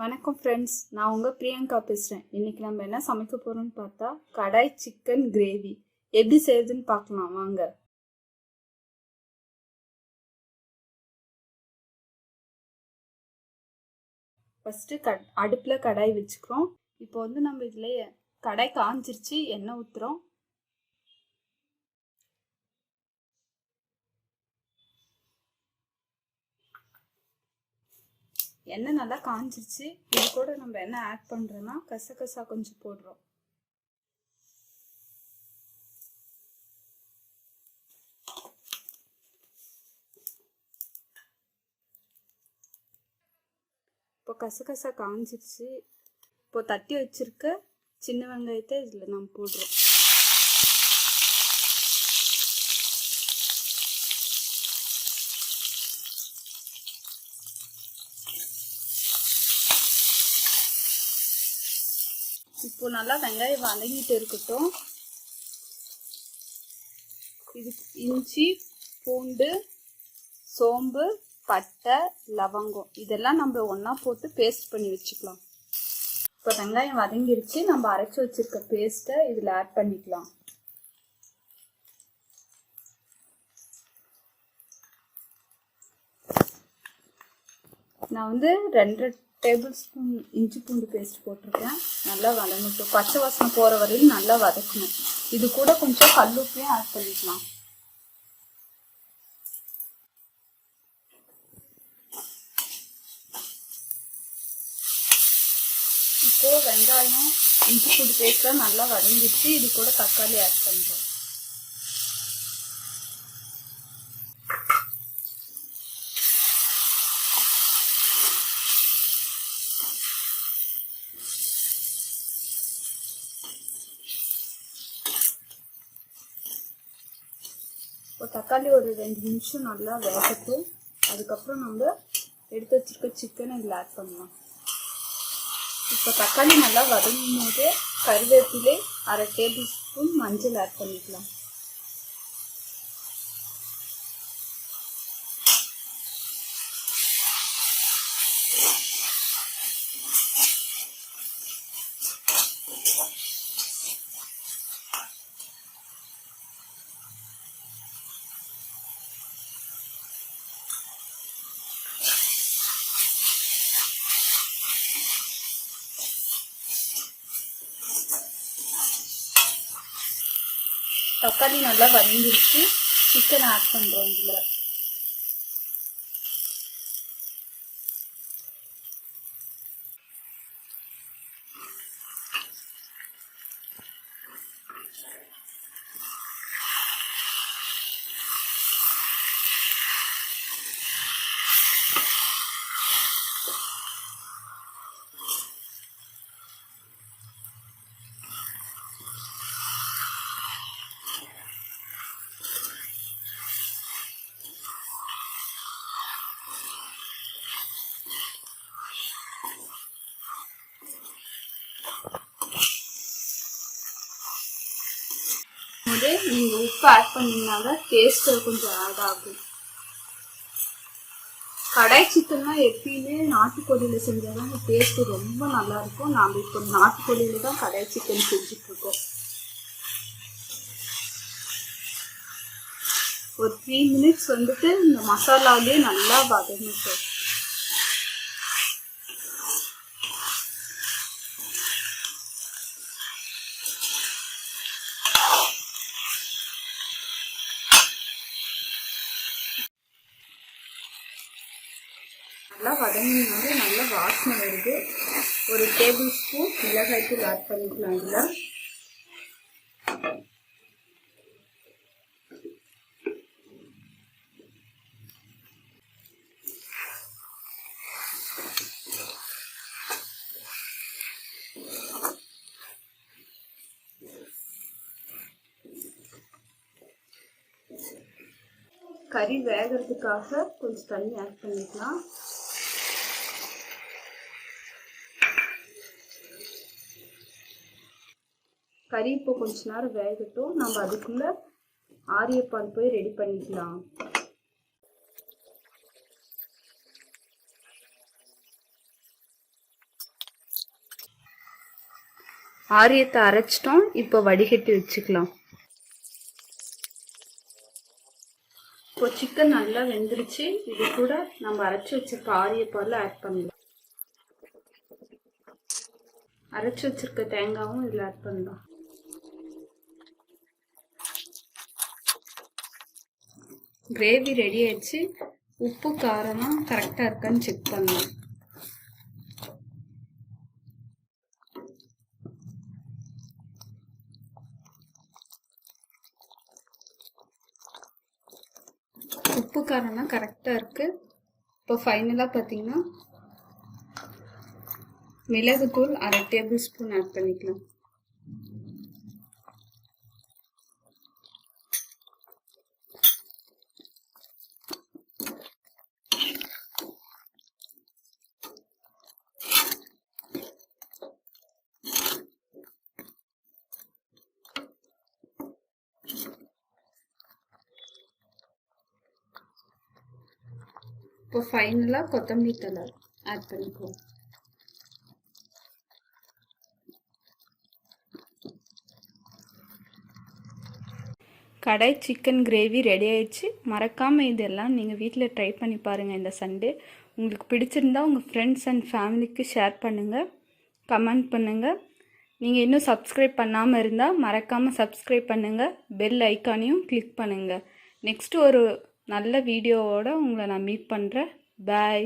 வணக்கம் ஃப்ரெண்ட்ஸ், நான் உங்கள் பிரியங்கா பேசுகிறேன். இன்றைக்கி நம்ம என்ன சமைக்க போகிறோம்னு பார்த்தா கடாய் சிக்கன் கிரேவி எப்படி செய்யுதுன்னு பார்க்கலாம் வாங்க. ஃபஸ்ட்டு அடுப்பில் கடாய் வச்சுக்கிறோம். இப்போ நம்ம இதில் கடாய் காஞ்சிருச்சு, எண்ணெய் ஊற்றுறோம். எண்ணெய் நல்லா காஞ்சிருச்சு. இது கூட நம்ம என்ன ஆட் பண்ணுறோன்னா கசகசா கொஞ்சம் போடுறோம். இப்போ கசகசா காஞ்சிருச்சு. இப்போ தட்டி வச்சிருக்க சின்ன வெங்காயத்தை இதில் நம்ம போடுறோம். இப்போ நல்லா வெங்காயம் வதங்கிட்டு இருக்கட்டும். இது இஞ்சி, பூண்டு, சோம்பு, பட்டை, லவங்கம் இதெல்லாம் நம்ம ஒன்றா போட்டு பேஸ்ட் பண்ணி வச்சுக்கலாம். இப்போ வெங்காயம் வதங்கிருச்சு. நம்ம அரைச்சி வச்சிருக்க பேஸ்ட்டை இதில் ஆட் பண்ணிக்கலாம். நான் 2 டேபிள் ஸ்பூன் இஞ்சி பூண்டு பேஸ்ட் போட்டிருக்கேன். நல்லா வதங்கட்டும். பச்சை வாசனை போகிற வரையும் நல்லா வதக்கணும். இது கூட கொஞ்சம் கல்லுப்பையும் ஆட் பண்ணிக்கலாம். இப்போ வெங்காயம் இஞ்சி பூண்டு பேஸ்ட்லாம் நல்லா வதங்கிடுச்சு. இது கூட தக்காளி ஆட் பண்ணுறோம். இப்போ தக்காளி ஒரு 2 நிமிஷம் நல்லா வேகட்டும். அதுக்கப்புறம் நம்ம எடுத்து வச்சிருக்க சிக்கனை இதில் ஆட் பண்ணலாம். இப்போ தக்காளி நல்லா வதங்கும் போது கருவேப்பிலை 1/2 டேபிள் ஸ்பூன் மஞ்சள் ஆட் பண்ணிக்கலாம். தக்காளி நல்லா வதங்கிடுச்சு. சிக்கன் ஆட் பண்ணுறோம் இதில். நீங்கள் உப்பு ஆட் பண்ணிங்கனால டேஸ்ட் கொஞ்சம் ஆட் ஆகும். கடாய் சிக்கன்னா எப்பயுமே நாட்டுக்கோழியில் செஞ்சாதான் டேஸ்ட் ரொம்ப நல்லா இருக்கும். நாம் இப்போ நாட்டுக்கோழியில தான் கடாய் சிக்கன் செஞ்சுட்டு இருக்கோம். ஒரு 3 மினிட்ஸ் இந்த மசாலாவிலே நல்லா வதங்கட்டும். நல்லா வதங்கினாலே நல்ல வாசனை வருது. ஒரு டேபிள் ஸ்பூன் மிளகாய்த்தூள் ஆட் பண்ணிக்கலாம். இதில் கறி வேகிறதுக்காக கொஞ்சம் தண்ணி ஆட் பண்ணிக்கலாம். கறி இப்போ கொஞ்ச நேரம் வேகட்டும். நம்ம அதுக்குள்ள ஆரியப்பால் போய் ரெடி பண்ணிக்கலாம். ஆரியத்தை அரைச்சிட்டோம். இப்போ வடிகட்டி வச்சுக்கலாம். இப்போ சிக்கன் நல்லா வெந்துருச்சு. இது கூட நம்ம அரைச்சி வச்சிருக்க ஆரிய பால் ஆட் பண்ணலாம். அரைச்சி வச்சிருக்க தேங்காயும் இதில் ஆட் பண்ணலாம். கிரேவி ரெடி ஆயிடுச்சு. உப்பு காரம்லாம் கரெக்டாக இருக்கான்னு செக் பண்ணலாம். உப்பு காரம்லாம் கரெக்டாக இருக்குது. இப்போ ஃபைனலாக பார்த்தீங்கன்னா மிளகுத்தூள் 1/2 டேபிள் ஸ்பூன் ஆட் பண்ணிக்கலாம். இப்போ ஃபைனலாக கொத்தமல்லி தழை ஆட் பண்ணிக்குவோம். கடாய் சிக்கன் கிரேவி ரெடி ஆயிடுச்சு. மறக்காமல் இதெல்லாம் நீங்கள் வீட்டில் ட்ரை பண்ணி பாருங்கள் இந்த சண்டே. உங்களுக்கு பிடிச்சிருந்தா உங்கள் ஃப்ரெண்ட்ஸ் அண்ட் ஃபேமிலிக்கு ஷேர் பண்ணுங்கள், கமெண்ட் பண்ணுங்கள். நீங்கள் இன்னும் சப்ஸ்கிரைப் பண்ணாமல் இருந்தால் மறக்காமல் சப்ஸ்கிரைப் பண்ணுங்கள். பெல் ஐக்கானையும் கிளிக் பண்ணுங்கள். நெக்ஸ்ட்டு ஒரு நல்ல வீடியோவோடு உங்களை நான் மீட் பண்ணுறேன். பாய்.